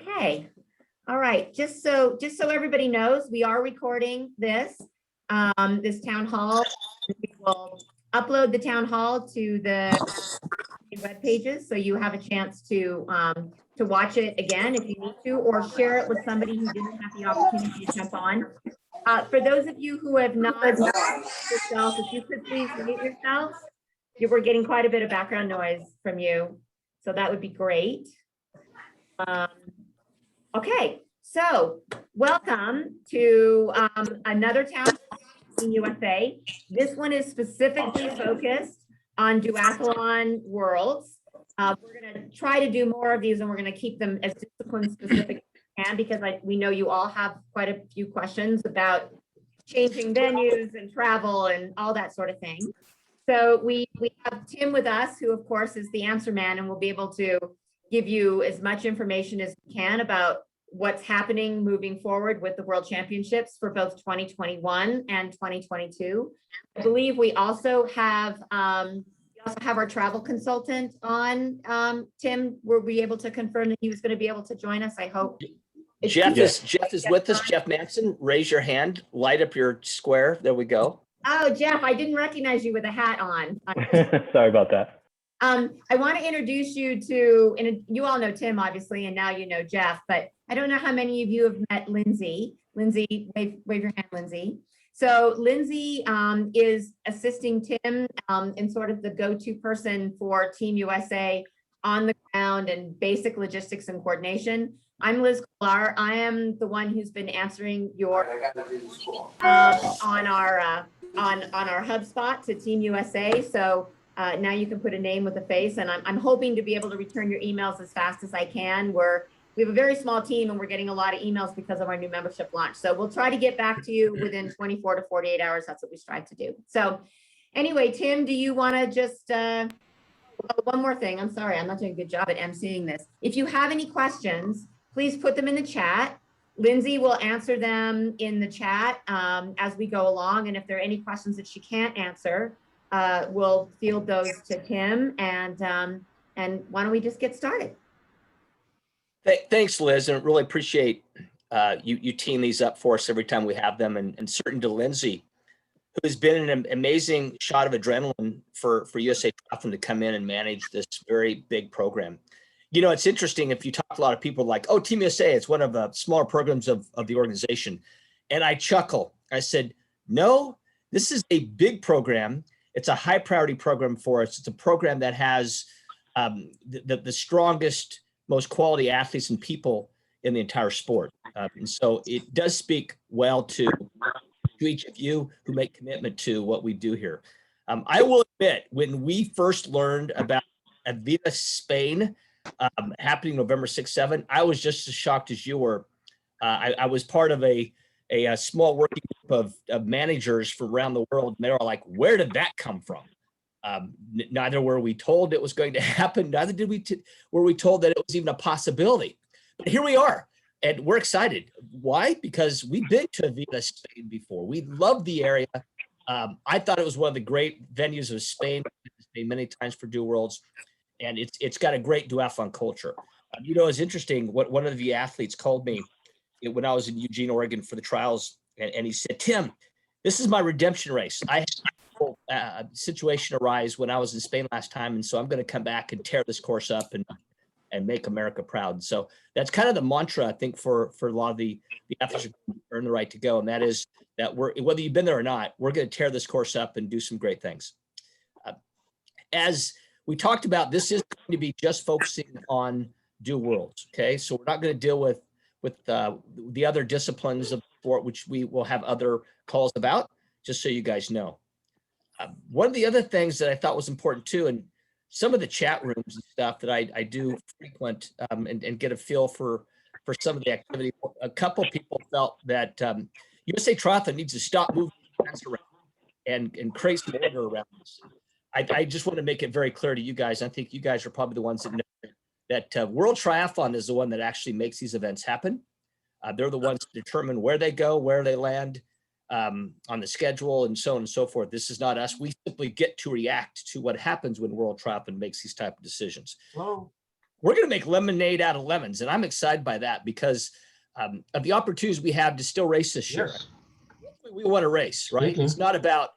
Okay. All right. Just so everybody knows, we are recording this town hall. We will upload the town hall to the web pages, so you have a chance to watch it again if you need to, or share it with somebody who didn't have the opportunity to jump on. For those of you who have not yourself, if you could please mute yourselves. We're getting quite a bit of background noise from you, so that would be great. Okay, so welcome to another town in USA. This one is specifically focused on duathlon worlds. We're going to try to do more of these, and we're going to keep them as discipline specific as we can, because we know you all have quite a few questions about changing venues and travel and all that sort of thing. So we have Tim with us, who of course is the answer man, and will be able to give you as much information as we can about what's happening moving forward with the World Championships for both 2021 and 2022. I believe we also have our travel consultant on. Tim, were we able to confirm that he was going to be able to join us? I hope. Jeff is with us. Jeff Manson, raise your hand, light up your square. There we go. Oh, Jeff, I didn't recognize you with a hat on. Sorry about that. I want to introduce you to, and you all know Tim, obviously, and now you know Jeff, but I don't know how many of you have met Lindsay. Lindsay, wave your hand, Lindsay. So Lindsay is assisting Tim in sort of the go-to person for Team USA on the ground and basic logistics and coordination. I'm Liz Kolar. I am the one who's been answering your on our HubSpot to Team USA. So now you can put a name with a face, and I'm hoping to be able to return your emails as fast as I can. We have a very small team, and we're getting a lot of emails because of our new membership launch. So we'll try to get back to you within 24 to 48 hours. That's what we strive to do. So anyway, Tim, do you want to just, one more thing. I'm sorry, I'm not doing a good job at emceeing this. If you have any questions, please put them in the chat. Lindsay will answer them in the chat as we go along. And if there are any questions that she can't answer, we'll field those to Tim, and why don't we just get started? Thanks, Liz, and really appreciate you teeing these up for us every time we have them, and certain to Lindsay, who has been an amazing shot of adrenaline for USA Triathlon to come in and manage this very big program. You know, it's interesting, if you talk to a lot of people like, oh, Team USA, it's one of the smaller programs of the organization. And I chuckle. I said, no, this is a big program. It's a high priority program for us. It's a program that has the strongest, most quality athletes and people in the entire sport. And so it does speak well to each of you who make commitment to what we do here. I will admit, when we first learned about Avila Spain happening November 6, 7, I was just as shocked as you were. I was part of a small working group of managers from around the world, and they were like, where did that come from? Neither were we told it was going to happen, neither were we told that it was even a possibility. But here we are, and we're excited. Why? Because we've been to Avila Spain before. We love the area. I thought it was one of the great venues of Spain. I've been many times for Du Worlds, and it's got a great duathlon culture. You know, it's interesting, what one of the athletes called me when I was in Eugene, Oregon for the trials, and he said, Tim, this is my redemption race. I had a situation arise when I was in Spain last time, and so I'm going to come back and tear this course up and make America proud. So that's kind of the mantra, I think, for a lot of the athletes who earn the right to go, and that is that whether you've been there or not, we're going to tear this course up and do some great things. As we talked about, this is going to be just focusing on Du Worlds, okay? So we're not going to deal with the other disciplines of sport, which we will have other calls about, just so you guys know. One of the other things that I thought was important too, and some of the chat rooms and stuff that I do frequent and get a feel for some of the activity, a couple people felt that USA Triathlon needs to stop moving events around and create some order around this. I just want to make it very clear to you guys. I think you guys are probably the ones that know that World Triathlon is the one that actually makes these events happen. They're the ones that determine where they go, where they land on the schedule, and so on and so forth. This is not us. We simply get to react to what happens when World Triathlon makes these type of decisions. Hello. we're going to make lemonade out of lemons. And I'm excited by that because of the opportunities we have to still race this year. Yes. We want to race, right? Speaking. It's not about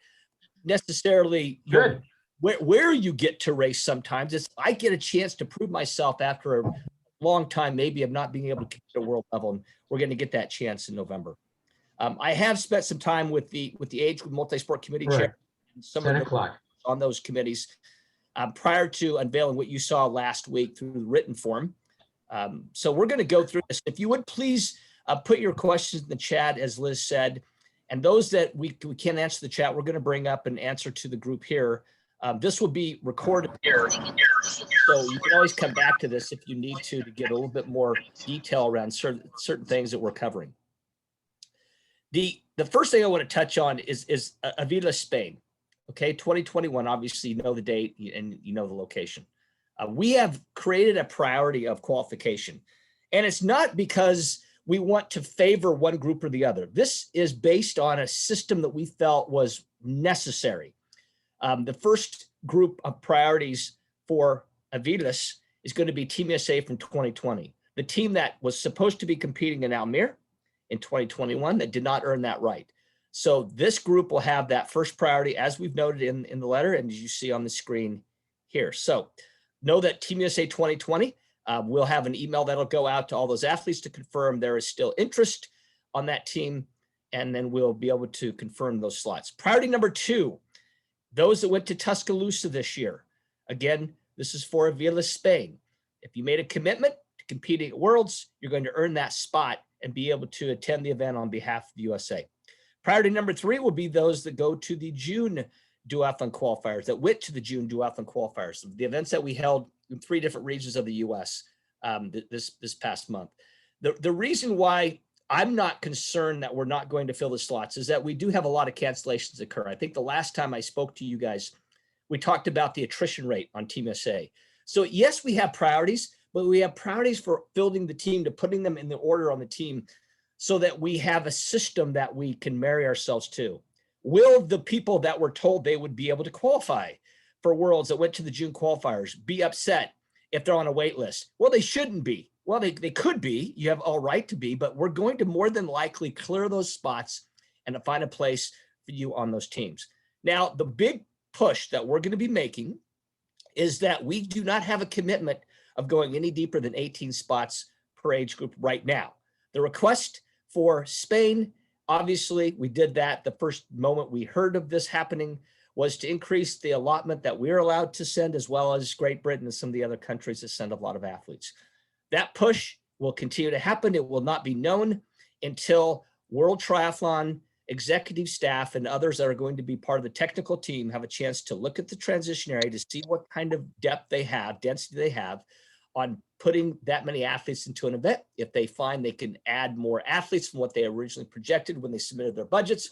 necessarily Good. where you get to race sometimes. It's I get a chance to prove myself after a long time, maybe of not being able to compete at a world level. And we're going to get that chance in November. I have spent some time with the age group multi-sport committee Right. chair and some 10 of the o'clock. on those committees prior to unveiling what you saw last week through the written form. So we're going to go through this. If you would please put your questions in the chat, as Liz said, and those that we can't answer the chat, we're going to bring up an answer to the group here. This will be recorded here, so you can always come back to this if you need to get a little bit more detail around certain things that we're covering. The first thing I want to touch on is Avila, Spain. Okay, 2021, obviously you know the date and you know the location. We have created a priority of qualification, and it's not because we want to favor one group or the other. This is based on a system that we felt was necessary. The first group of priorities for Avilas is going to be Team USA from 2020, the team that was supposed to be competing in Almere in 2021 that did not earn that right. So this group will have that first priority, as we've noted in the letter and as you see on the screen here. So know that Team USA 2020 we'll have an email that'll go out to all those athletes to confirm there is still interest on that team, and then we'll be able to confirm those slots. Priority number 2, those that went to Tuscaloosa this year. Again, this is for Avila, Spain. If you made a commitment to competing at Worlds, you're going to earn that spot and be able to attend the event on behalf of the USA. Priority number 3 will be those that go to the June duathlon qualifiers, that went to the June duathlon qualifiers, the events that we held in 3 different regions of the U.S. This past month. The reason why I'm not concerned that we're not going to fill the slots is that we do have a lot of cancellations occur. I think the last time I spoke to you guys, we talked about the attrition rate on Team USA. So yes, we have priorities, but we have priorities for building the team, to putting them in the order on the team so that we have a system that we can marry ourselves to. Will the people that were told they would be able to qualify for Worlds that went to the June qualifiers be upset if they're on a wait list? Well, they shouldn't be. Well, they could be. You have all right to be, but we're going to more than likely clear those spots and to find a place for you on those teams. Now, the big push that we're going to be making is that we do not have a commitment of going any deeper than 18 spots per age group right now. The request for Spain, obviously, we did that the first moment we heard of this happening, was to increase the allotment that we're allowed to send, as well as Great Britain and some of the other countries that send a lot of athletes. That push will continue to happen. It will not be known until World Triathlon executive staff and others that are going to be part of the technical team have a chance to look at the transition area to see what kind of depth they have, density they have on putting that many athletes into an event. If they find they can add more athletes from what they originally projected when they submitted their budgets,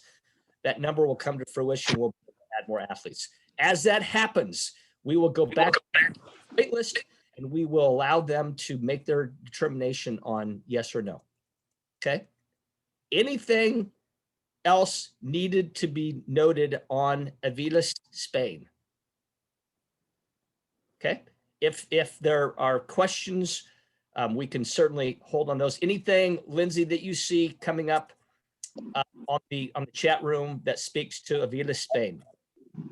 that number will come to fruition. We'll add more athletes. As that happens, we will go back to the wait list and we will allow them to make their determination on yes or no. Okay. Anything else needed to be noted on Avilas, Spain? Okay. If there are questions, we can certainly hold on those. Anything, Lindsay, that you see coming up on the chat room that speaks to Avila, Spain?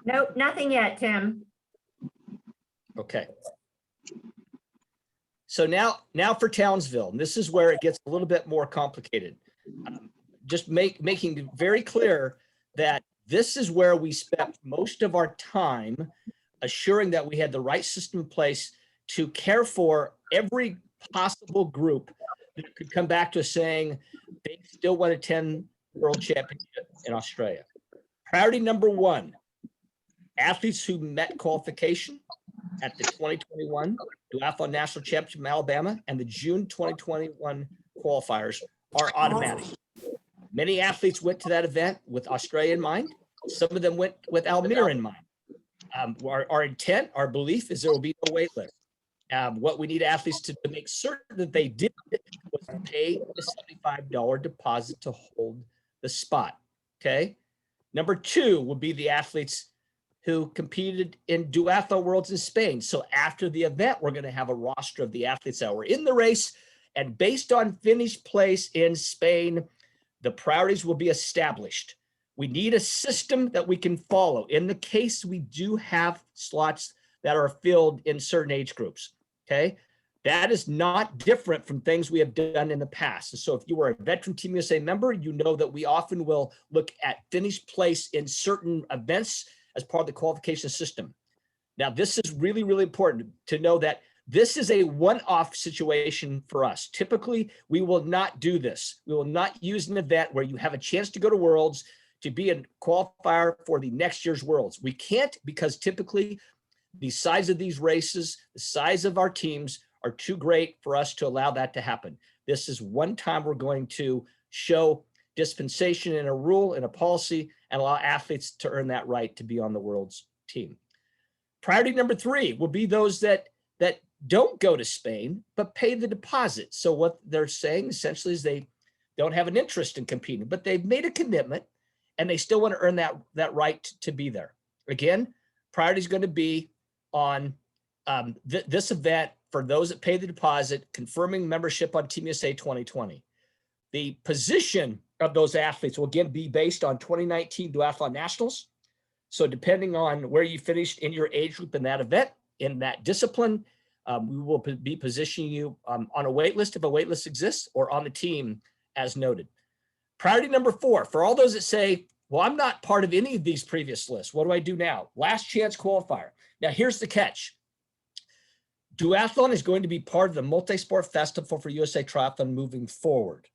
Nope, nothing yet, Tim. Okay. So now for Townsville, and this is where it gets a little bit more complicated. Just making it very clear that this is where we spent most of our time assuring that we had the right system in place to care for every possible group that could come back to us saying they still want to attend World Championship in Australia. Priority number 1, athletes who met qualification at the 2021 Duathlon National Championship in Alabama and the June 2021 qualifiers are automatic. Many athletes went to that event with Australia in mind. Some of them went with Almere in mind. Our intent, our belief is there will be no wait list. What we need athletes to make certain that they did was pay the $75 deposit to hold the spot. Okay. Number 2 will be the athletes who competed in Duathlon Worlds in Spain. So after the event, we're going to have a roster of the athletes that were in the race. And based on finish place in Spain, the priorities will be established. We need a system that we can follow. In the case, we do have slots that are filled in certain age groups, okay? That is not different from things we have done in the past. So if you were a veteran Team USA member, you know that we often will look at finish place in certain events as part of the qualification system. Now, this is really, really important to know that this is a one-off situation for us. Typically, we will not do this. We will not use an event where you have a chance to go to Worlds to be a qualifier for the next year's Worlds. We can't, because typically the size of these races, the size of our teams are too great for us to allow that to happen. This is one time we're going to show dispensation in a rule, in a policy, and allow athletes to earn that right to be on the World's team. Priority number 3 will be those that don't go to Spain, but pay the deposit. So what they're saying essentially is they don't have an interest in competing, but they've made a commitment and they still want to earn that right to be there. Again, priority is going to be on this event for those that pay the deposit, confirming membership on Team USA 2020. The position of those athletes will again be based on 2019 Duathlon Nationals. So depending on where you finished in your age group in that event, in that discipline, we will be positioning you on a wait list if a wait list exists, or on the team as noted. Priority number 4, for all those that say, well, I'm not part of any of these previous lists. What do I do now? Last chance qualifier. Now, here's the catch. Duathlon is going to be part of the Multisport Festival for USA Triathlon moving forward.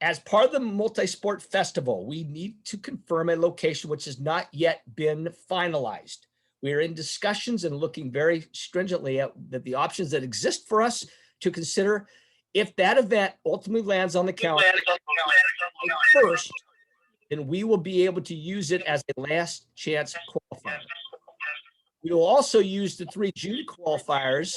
As part of the Multisport Festival, we need to confirm a location which has not yet been finalized. We are in discussions and looking very stringently at the options that exist for us to consider. If that event ultimately lands on the calendar first, then we will be able to use it as a last chance qualifier. We will also use the 3 June qualifiers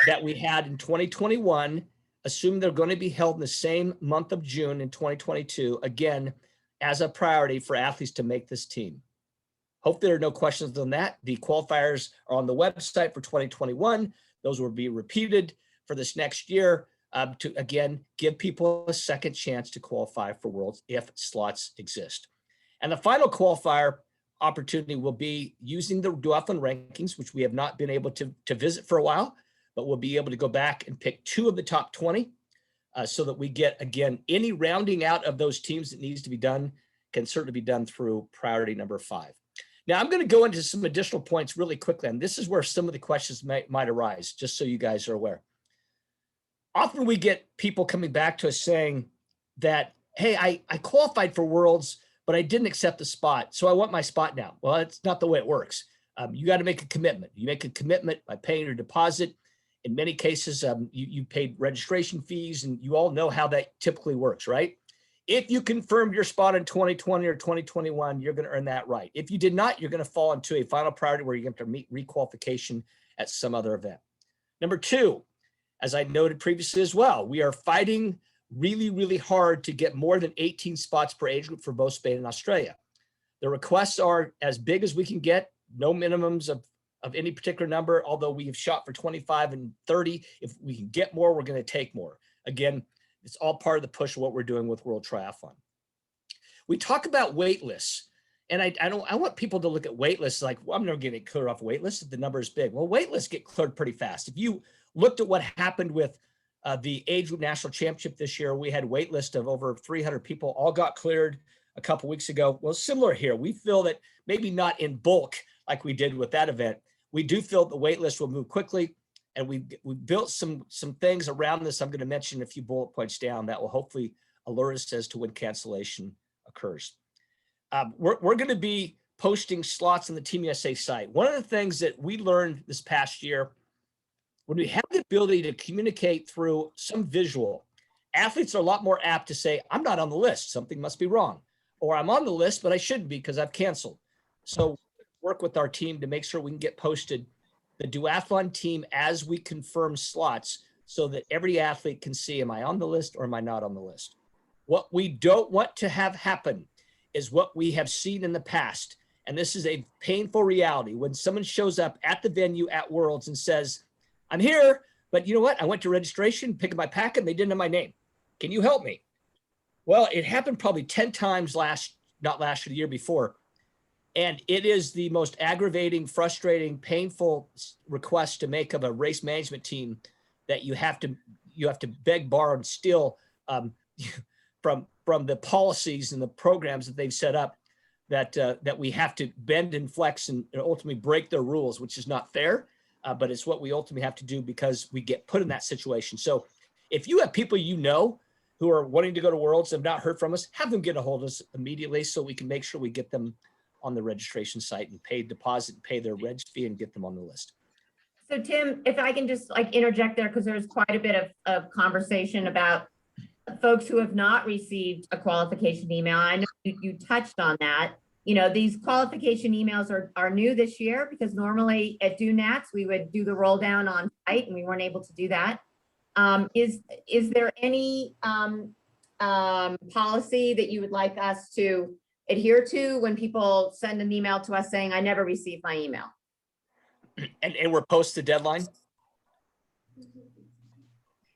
that we had in 2021, assuming they're going to be held in the same month of June in 2022, again, as a priority for athletes to make this team. Hope there are no questions on that. The qualifiers are on the website for 2021. Those will be repeated for this next year to, again, give people a second chance to qualify for Worlds if slots exist. And the final qualifier opportunity will be using the Duathlon rankings, which we have not been able to visit for a while, but we'll be able to go back and pick 2 of the top 20 so that we get, again, any rounding out of those teams that needs to be done can certainly be done through priority number 5. Now, I'm going to go into some additional points really quickly, and this is where some of the questions might arise, just so you guys are aware. Often we get people coming back to us saying that, hey, I qualified for Worlds, but I didn't accept the spot, so I want my spot now. Well, that's not the way it works. You got to make a commitment. You make a commitment by paying your deposit. In many cases, you paid registration fees, and you all know how that typically works, right? If you confirmed your spot in 2020 or 2021, you're going to earn that right. If you did not, you're going to fall into a final priority where you have to meet requalification at some other event. Number 2, as I noted previously as well, we are fighting really, really hard to get more than 18 spots per age group for both Spain and Australia. The requests are as big as we can get, no minimums of any particular number, although we have shot for 25 and 30. If we can get more, we're going to take more. Again, it's all part of the push of what we're doing with World Triathlon. We talk about wait lists, and I want people to look at wait lists like, well, I'm never going to get cleared off a wait list if the number is big. Well, wait lists get cleared pretty fast. If you looked at what happened with the age group national championship this year, we had a wait list of over 300 people, all got cleared a couple weeks ago. Well, similar here. We feel that maybe not in bulk like we did with that event. We do feel the wait list will move quickly, and we built some things around this. I'm going to mention a few bullet points down that will hopefully alert us as to when cancellation occurs. We're going to be posting slots on the Team USA site. One of the things that we learned this past year, when we have the ability to communicate through some visual, athletes are a lot more apt to say, I'm not on the list, something must be wrong, or I'm on the list, but I shouldn't be because I've canceled. So work with our team to make sure we can get posted the duathlon team as we confirm slots so that every athlete can see, am I on the list or am I not on the list? What we don't want to have happen is what we have seen in the past, and this is a painful reality, when someone shows up at the venue at Worlds and says, I'm here, but you know what? I went to registration, picked up my packet, and they didn't have my name. Can you help me? Well, it happened probably 10 times not last year, the year before. And it is the most aggravating, frustrating, painful request to make of a race management team that you have to beg, borrow, and steal from the policies and the programs that they've set up, that we have to bend and flex and ultimately break their rules, which is not fair, but it's what we ultimately have to do because we get put in that situation. So if you have people you know who are wanting to go to Worlds and have not heard from us, have them get a hold of us immediately so we can make sure we get them on the registration site and pay deposit, pay their reg fee, and get them on the list. So Tim, if I can just like interject there, because there's quite a bit of conversation about folks who have not received a qualification email. I know you touched on that. You know, these qualification emails are new this year because normally at DoNats, we would do the roll down on site and we weren't able to do that. Is there any policy that you would like us to adhere to when people send an email to us saying, I never received my email? And we're post the deadline?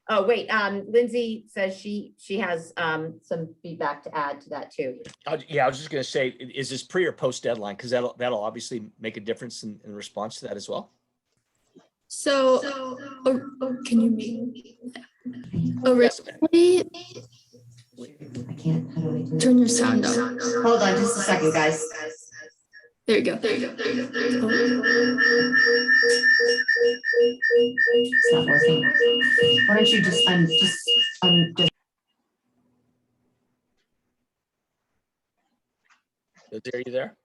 Oh, wait, Lindsay says she has some feedback to add to that too. Yeah, I was just going to say, is this pre or post deadline? Because that'll obviously make a difference in response to that as well. So, can you make originally I can't. How do I do turn your sound on? Hold on just a second, guys. There you go. There you go. It's not working. Why don't you just, just. Are you there?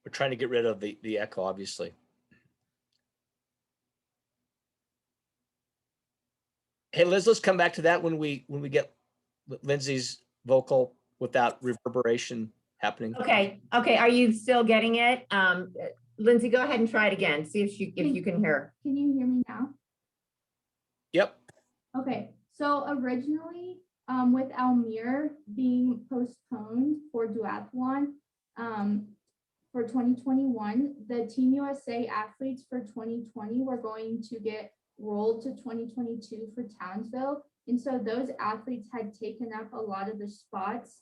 We're trying to get rid of the echo, obviously. Hey, Liz, let's come back to that when we get Lindsay's vocal without reverberation happening. Okay, are you still getting it? Lindsay, go ahead and try it again. See if you can hear. Can you hear me now? Yep. Okay, so originally, with Almere being postponed for duathlon, for 2021, the Team USA athletes for 2020 were going to get rolled to 2022 for Townsville. And so those athletes had taken up a lot of the spots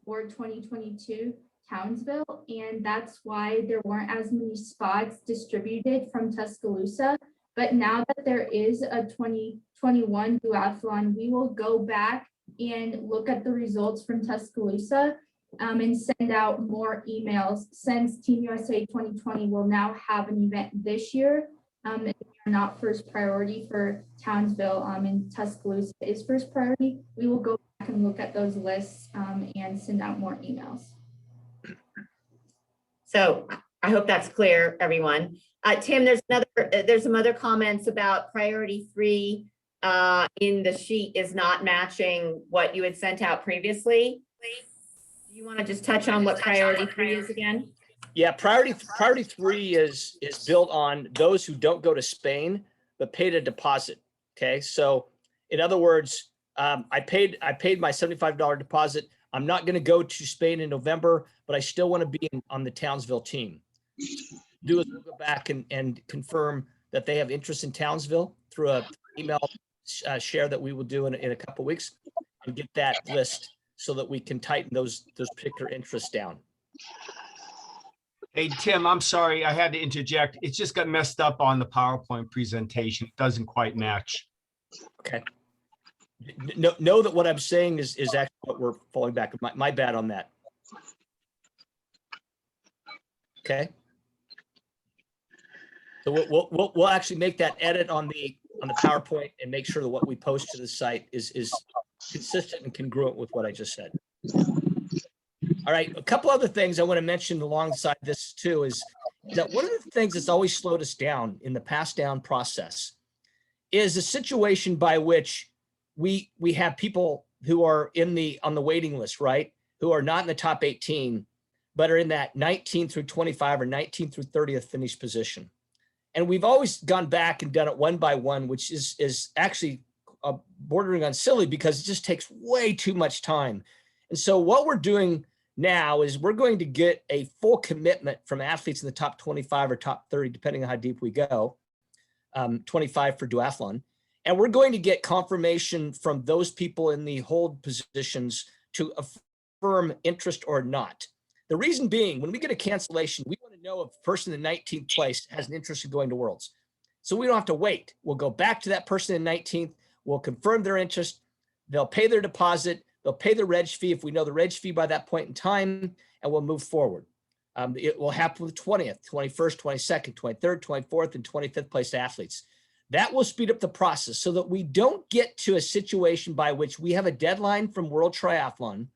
for 2022 Townsville. And that's why there weren't as many spots distributed from Tuscaloosa. But now that there is a 2021 duathlon, we will go back and look at the results from Tuscaloosa and send out more emails, since Team USA 2020 will now have an event this year. And we are not first priority for Townsville, and Tuscaloosa is first priority. We will go back and look at those lists and send out more emails. So I hope that's clear, everyone. Tim, there's some other comments about priority 3 in the sheet is not matching what you had sent out previously. Do you want to just touch on what priority 3 is again? Yeah, priority 3 is built on those who don't go to Spain but paid a deposit. Okay, so in other words, I paid my $75 deposit. I'm not going to go to Spain in November, but I still want to be on the Townsville team. Do is we'll go back and confirm that they have interest in Townsville through a email share that we will do in a couple of weeks, and get that list so that we can tighten those particular interests down. Hey, Tim, I'm sorry, I had to interject. It just got messed up on the PowerPoint presentation. It doesn't quite match. Okay. Know that what I'm saying is actually what we're falling back. My bad on that. Okay. So we'll actually make that edit on the PowerPoint and make sure that what we post to the site is consistent and congruent with what I just said. All right, a couple other things I want to mention alongside this too is that one of the things that's always slowed us down in the pass down process is a situation by which we have people who are on the waiting list, right? Who are not in the top 18, but are in that 19 through 25 or 19 through 30th finish position. And we've always gone back and done it one by one, which is actually bordering on silly because it just takes way too much time. And so what we're doing now is we're going to get a full commitment from athletes in the top 25 or top 30, depending on how deep we go, 25 for duathlon. And we're going to get confirmation from those people in the hold positions to affirm interest or not. The reason being, when we get a cancellation, we want to know if a person in 19th place has an interest in going to Worlds. So we don't have to wait. We'll go back to that person in 19th. We'll confirm their interest. They'll pay their deposit. They'll pay the reg fee if we know the reg fee by that point in time, and we'll move forward. It will happen with 20th, 21st, 22nd, 23rd, 24th, and 25th place athletes. That will speed up the process so that we don't get to a situation by which we have a deadline from World Triathlon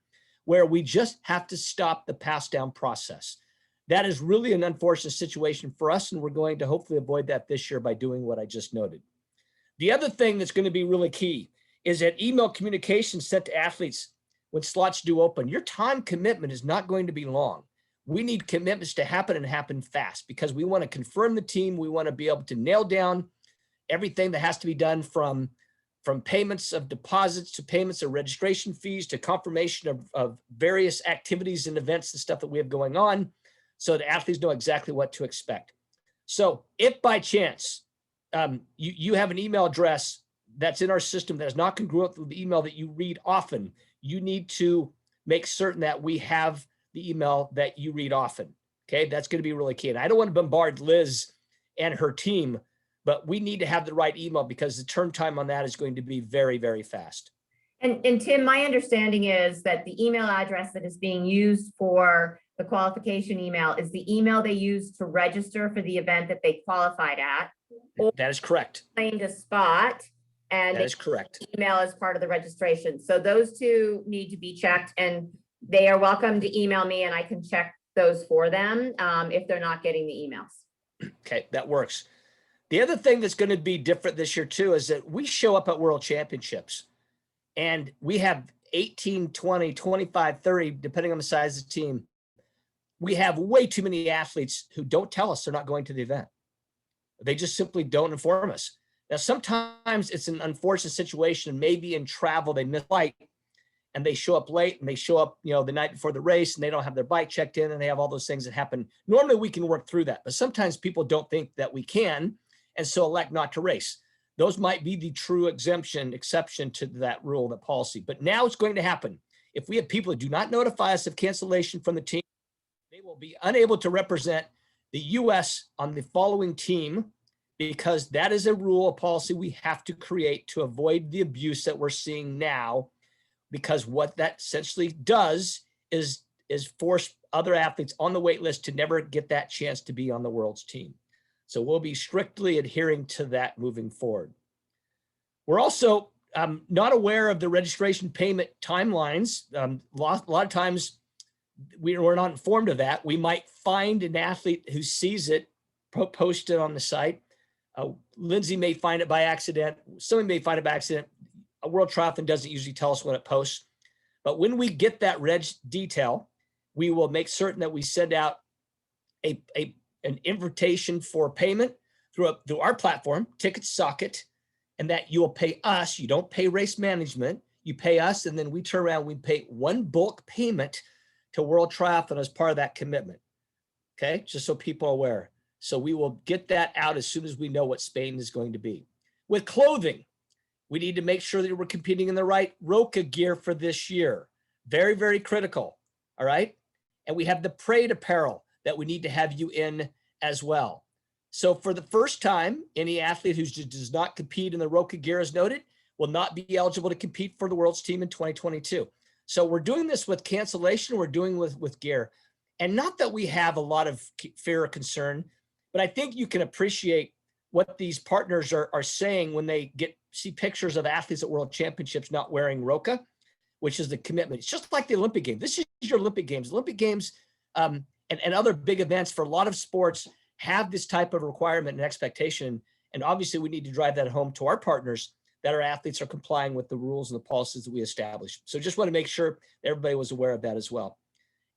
where we just have to stop the pass down process. That is really an unfortunate situation for us, and we're going to hopefully avoid that this year by doing what I just noted. The other thing that's going to be really key is that email communication sent to athletes when slots do open. Your time commitment is not going to be long. We need commitments to happen and happen fast because we want to confirm the team. We want to be able to nail down everything that has to be done from payments of deposits to payments of registration fees to confirmation of various activities and events and stuff that we have going on so that athletes know exactly what to expect. So if by chance you have an email address that's in our system that is not congruent with the email that you read often, you need to make certain that we have the email that you read often. Okay, that's going to be really key. And I don't want to bombard Liz and her team, but we need to have the right email because the turn time on that is going to be very, very fast. And Tim, my understanding is that the email address that is being used for the qualification email is the email they use to register for the event that they qualified at. That is correct. Claimed a spot, and That is correct. email as part of the registration. So those two need to be checked, and they are welcome to email me and I can check those for them if they're not getting the emails. Okay, that works. The other thing that's going to be different this year too is that we show up at World Championships and we have 18, 20, 25, 30, depending on the size of the team. We have way too many athletes who don't tell us they're not going to the event. They just simply don't inform us. Now, sometimes it's an unfortunate situation. Maybe in travel, they miss flight and they show up late and they show up, the night before the race and they don't have their bike checked in and they have all those things that happen. Normally we can work through that, but sometimes people don't think that we can and so elect not to race. Those might be the true exception to that rule, that policy. But now it's going to happen. If we have people who do not notify us of cancellation from the team, they will be unable to represent the U.S. on the following team because that is a rule, a policy we have to create to avoid the abuse that we're seeing now. Because what that essentially does is force other athletes on the wait list to never get that chance to be on the world's team. So we'll be strictly adhering to that moving forward. We're also not aware of the registration payment timelines. A lot of times we're not informed of that. We might find an athlete who sees it posted on the site. Lindsay may find it by accident. Somebody may find it by accident. A World Triathlon doesn't usually tell us when it posts. But when we get that reg detail, we will make certain that we send out an invitation for payment through our platform, Ticket Socket, and that you will pay us. You don't pay race management. You pay us, and then we turn around, we pay one bulk payment to World Triathlon as part of that commitment. Okay, just so people are aware. So we will get that out as soon as we know what Spain is going to be. With clothing, we need to make sure that we're competing in the right Roca gear for this year. Very, very critical. All right. And we have the Parade apparel that we need to have you in as well. So for the first time, any athlete who does not compete in the Roca gear as noted will not be eligible to compete for the world's team in 2022. So we're doing this with cancellation. We're doing with gear. And not that we have a lot of fear or concern, but I think you can appreciate what these partners are saying when they see pictures of athletes at World Championships not wearing Roca, which is the commitment. It's just like the Olympic Games. This is your Olympic Games. Olympic Games and other big events for a lot of sports have this type of requirement and expectation. And obviously we need to drive that home to our partners that our athletes are complying with the rules and the policies that we establish. So just want to make sure everybody was aware of that as well.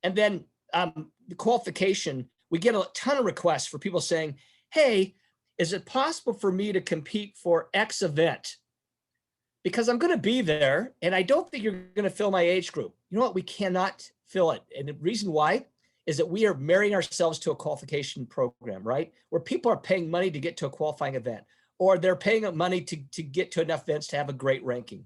And then the qualification, we get a ton of requests for people saying, hey, is it possible for me to compete for X event? Because I'm going to be there and I don't think you're going to fill my age group. You know what? We cannot fill it. And the reason why is that we are marrying ourselves to a qualification program, right? Where people are paying money to get to a qualifying event, or they're paying money to get to enough events to have a great ranking.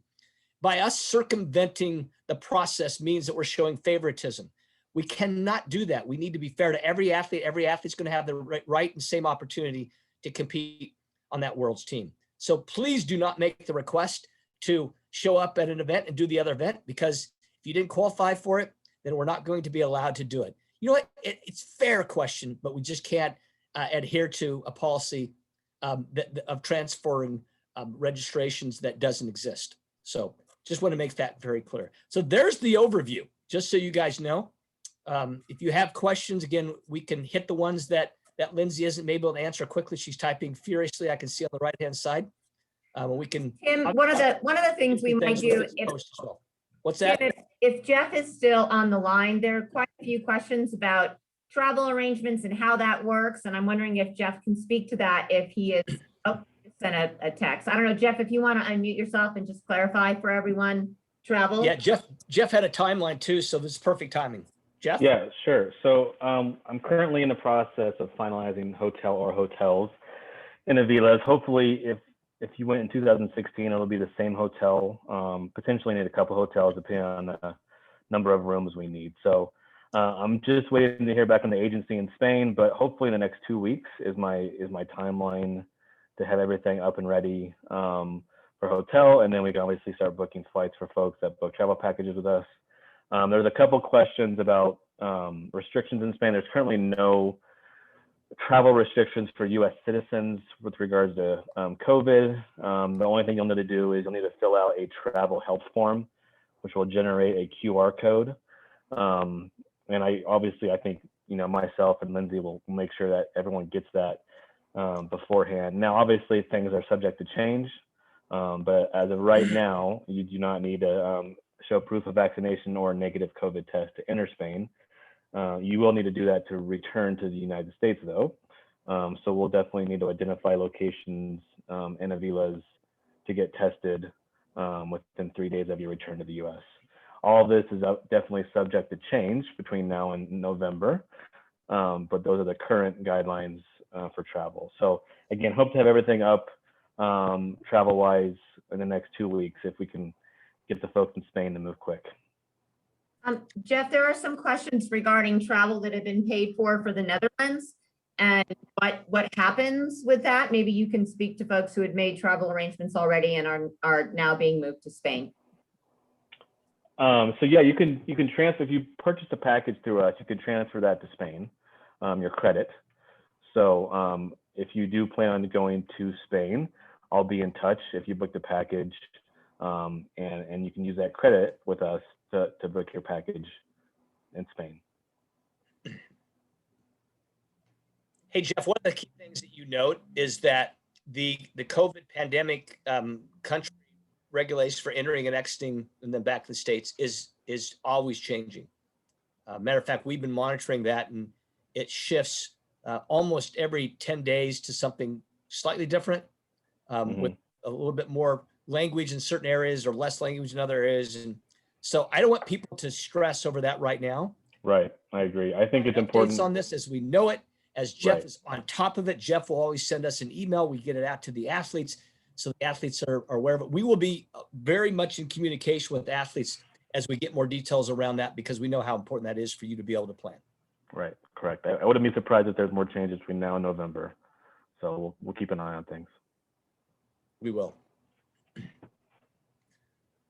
By us circumventing the process means that we're showing favoritism. We cannot do that. We need to be fair to every athlete. Every athlete's going to have the right and same opportunity to compete on that world's team. So please do not make the request to show up at an event and do the other event, because if you didn't qualify for it, then we're not going to be allowed to do it. You know what? It's a fair question, but we just can't adhere to a policy of transferring registrations that doesn't exist. So just want to make that very clear. So there's the overview, just so you guys know. If you have questions, again, we can hit the ones that Lindsay isn't able to answer quickly. She's typing furiously. I can see on the right-hand side. We can. Tim, one of the things we might do, What's that? if Jeff is still on the line, there are quite a few questions about travel arrangements and how that works. And I'm wondering if Jeff can speak to that if he is, sent a text. I don't know, Jeff, if you want to unmute yourself and just clarify for everyone, travel. Yeah, Jeff had a timeline too, so this is perfect timing. Jeff? Yeah, sure. So I'm currently in the process of finalizing hotel or hotels in Avila's. Hopefully, if you went in 2016, it'll be the same hotel. Potentially need a couple hotels depending on the number of rooms we need. So I'm just waiting to hear back from the agency in Spain, but hopefully in the next 2 weeks is my timeline to have everything up and ready for hotel, and then we can obviously start booking flights for folks that book travel packages with us. There's a couple questions about restrictions in Spain. There's currently no travel restrictions for U.S. citizens with regards to COVID. The only thing you'll need to do is you'll need to fill out a travel health form, which will generate a QR code. And I think, myself and Lindsay will make sure that everyone gets that beforehand. Now, obviously things are subject to change, but as of right now, you do not need to show proof of vaccination or a negative COVID test to enter Spain. You will need to do that to return to the United States though. So we'll definitely need to identify locations in Avila's to get tested within 3 days of your return to the US. All this is definitely subject to change between now and November, but those are the current guidelines for travel. So again, hope to have everything up travel-wise in the next 2 weeks if we can get the folks in Spain to move quick. Jeff, there are some questions regarding travel that have been paid for the Netherlands and what happens with that. Maybe you can speak to folks who had made travel arrangements already and are now being moved to Spain. So yeah, you can transfer, if you purchase a package through us, you can transfer that to Spain, your credit. So if you do plan on going to Spain, I'll be in touch if you book the package, and you can use that credit with us to book your package in Spain. Hey, Jeff, one of the key things that you note is that the COVID pandemic country regulations for entering and exiting and then back to the States is always changing. Matter of fact, we've been monitoring that, and it shifts almost every 10 days to something slightly different, with a little bit more language in certain areas or less language in other areas. And so I don't want people to stress over that right now. Right, I agree. I think it's Updates important on this as we know it, as Jeff Right. is on top of it. Jeff will always send us an email. We get it out to the athletes, so the athletes are aware of it. We will be very much in communication with athletes as we get more details around that, because we know how important that is for you to be able to plan. Right, correct. I wouldn't be surprised if there's more changes between now and November. So we'll keep an eye on things. We will.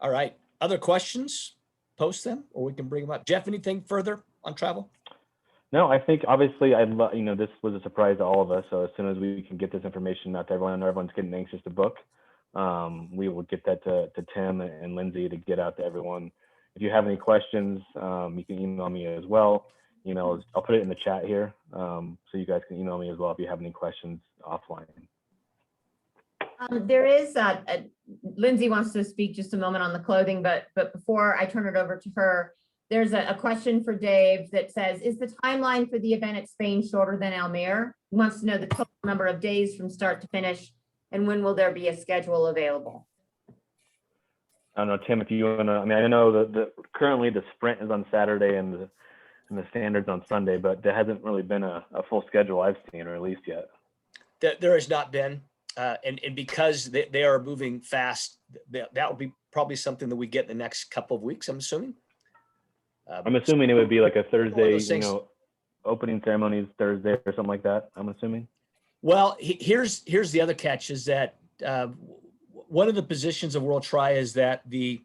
All right. Other questions? Post them, or we can bring them up. Jeff, anything further on travel? No, I think obviously this was a surprise to all of us. So as soon as we can get this information out to everyone, everyone's getting anxious to book. We will get that to Tim and Lindsay to get out to everyone. If you have any questions, you can email me as well. I'll put it in the chat here, so you guys can email me as well if you have any questions offline. There is Lindsay wants to speak just a moment on the clothing, but before I turn it over to her, there's a question for Dave that says, is the timeline for the event at Spain shorter than Almere? He wants to know the total number of days from start to finish, and when will there be a schedule available? I don't know, Tim, if you want to, I mean, I know that currently the sprint is on Saturday and the standards on Sunday, but there hasn't really been a full schedule I've seen or released yet. There has not been, and because they are moving fast, that will be probably something that we get in the next couple of weeks, I'm assuming. I'm assuming it would be like a Thursday, those things. Opening ceremonies Thursday or something like that, I'm assuming. Well, here's the other catch is that one of the positions of World Tri is that the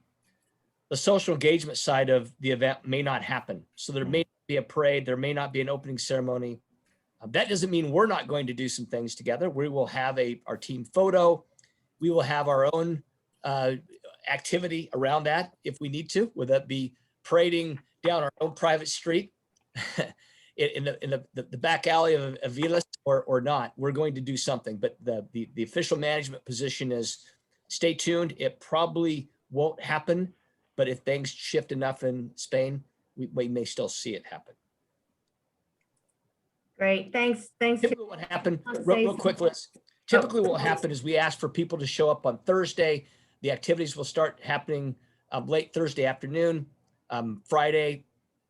social engagement side of the event may not happen. So there may be a parade, there may not be an opening ceremony. That doesn't mean we're not going to do some things together. We will have our team photo. We will have our own activity around that if we need to, whether that be parading down our own private street in the back alley of Aviles or not. We're going to do something, but the official management position is stay tuned. It probably won't happen, but if things shift enough in Spain, we may still see it happen. Great, thanks. Typically what happened, real quick, Liz. Typically what will happen is we ask for people to show up on Thursday. The activities will start happening late Thursday afternoon, Friday,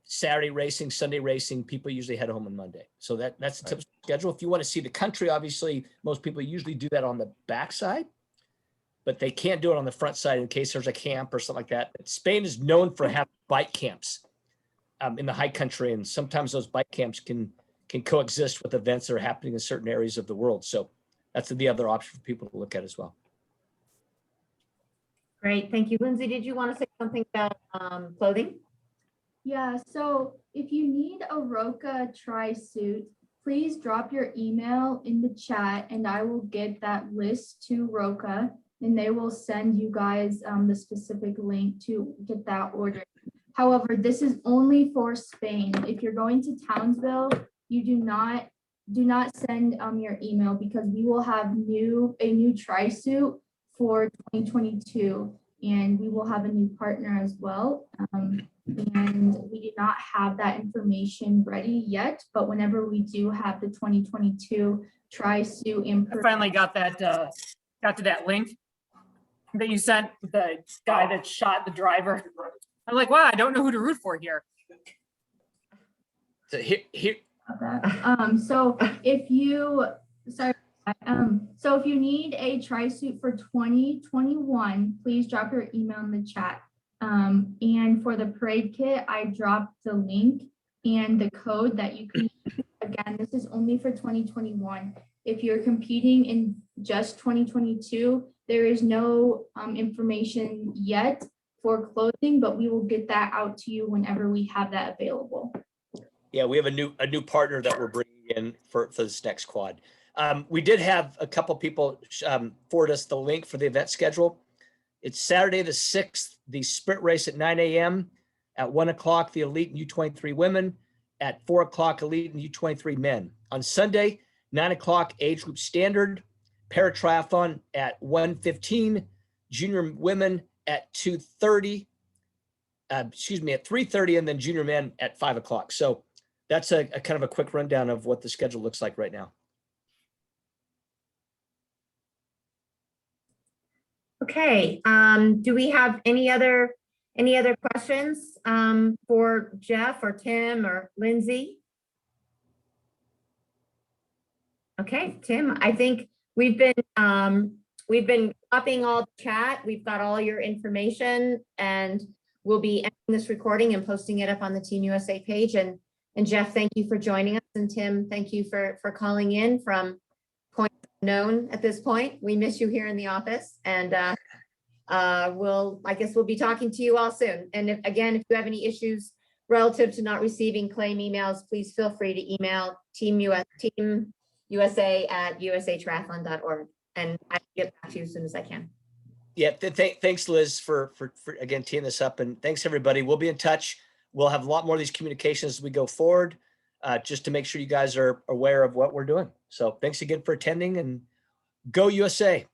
Saturday racing, Sunday racing. People usually head home on Monday. So that's the typical schedule. If you want to see the country, obviously, most people usually do that on the backside, but they can't do it on the front side in case there's a camp or something like that. Spain is known for having bike camps in the high country, and sometimes those bike camps can coexist with events that are happening in certain areas of the world. So that's the other option for people to look at as well. Great, thank you. Lindsay, did you want to say something about clothing? Yeah, so if you need a Roka tri-suit, please drop your email in the chat and I will get that list to Roka and they will send you guys the specific link to get that ordered. However, this is only for Spain. If you're going to Townsville, you do not send your email because we will have a new tri-suit for 2022 and we will have a new partner as well. And we do not have that information ready yet, but whenever we do have the 2022 tri-suit I finally got that got to that link that you sent with the guy that shot the driver. I'm like, wow, I don't know who to root for here. So here. So if you need a tri-suit for 2021, please drop your email in the chat. And for the parade kit, I dropped the link and the code that you can use. Again, this is only for 2021. If you're competing in just 2022, there is no information yet for clothing, but we will get that out to you whenever we have that available. Yeah, we have a new partner that we're bringing in for this next quad. We did have a couple people forward us the link for the event schedule. It's Saturday the 6th, the sprint race at 9 a.m. At 1 o'clock, the elite and U23 women. At 4 o'clock, elite and U23 men. On Sunday, 9 o'clock, age group standard. Paratriathlon at 1:15. Junior women at 2:30. At 3:30, and then junior men at 5 o'clock. So that's a kind of a quick rundown of what the schedule looks like right now. Okay, do we have any other questions for Jeff or Tim or Lindsay? Okay, Tim, I think we've been upping all the chat. We've got all your information and we'll be ending this recording and posting it up on the Team USA page. And Jeff, thank you for joining us. And Tim, thank you for calling in from point unknown at this point. We miss you here in the office, and I guess we'll be talking to you all soon. And if you have any issues relative to not receiving claim emails, please feel free to email Team USA at usatriathlon.org, and I'll get back to you as soon as I can. Yeah, thanks, Liz, for again teeing this up, and thanks everybody. We'll be in touch. We'll have a lot more of these communications as we go forward, just to make sure you guys are aware of what we're doing. So thanks again for attending, and go USA.